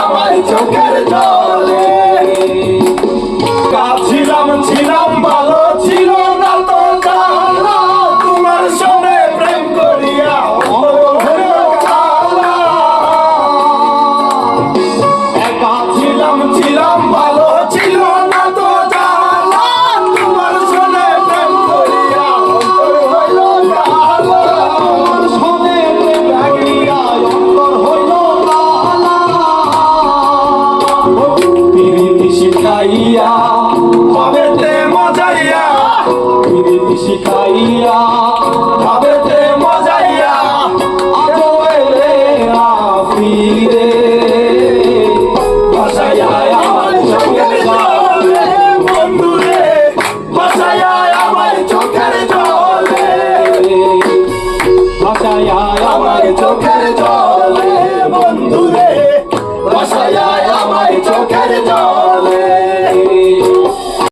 আমার চোখের জলে। ছিলাম ছিলাম ভালো ছিল না তো জানা, তোমার সঙ্গে প্রেম করিয়া একা ছিলাম ছিলাম ভালো ছিল না তো জানা, তোমার সঙ্গে প্রেম করিয়া অন্তর হইল কালা। তোমার সঙ্গে প্রেম করিয়া অন্তর হইল কালা। পিরিতি শিখাইয়া ভাবেতে মজাইয়া, পিরিতি শিখাইয়া ভাবেতে মজাইয়া, আজো এলে না ফিরে। ভাসাইয়া আমার চোখের জলে বন্ধুরে, ভাসাইয়া আমার চোখের জলে, ভাসাইয়া আমার চোখের জলে বন্ধুরে, ভাসাইয়া আমার চোখের জলে।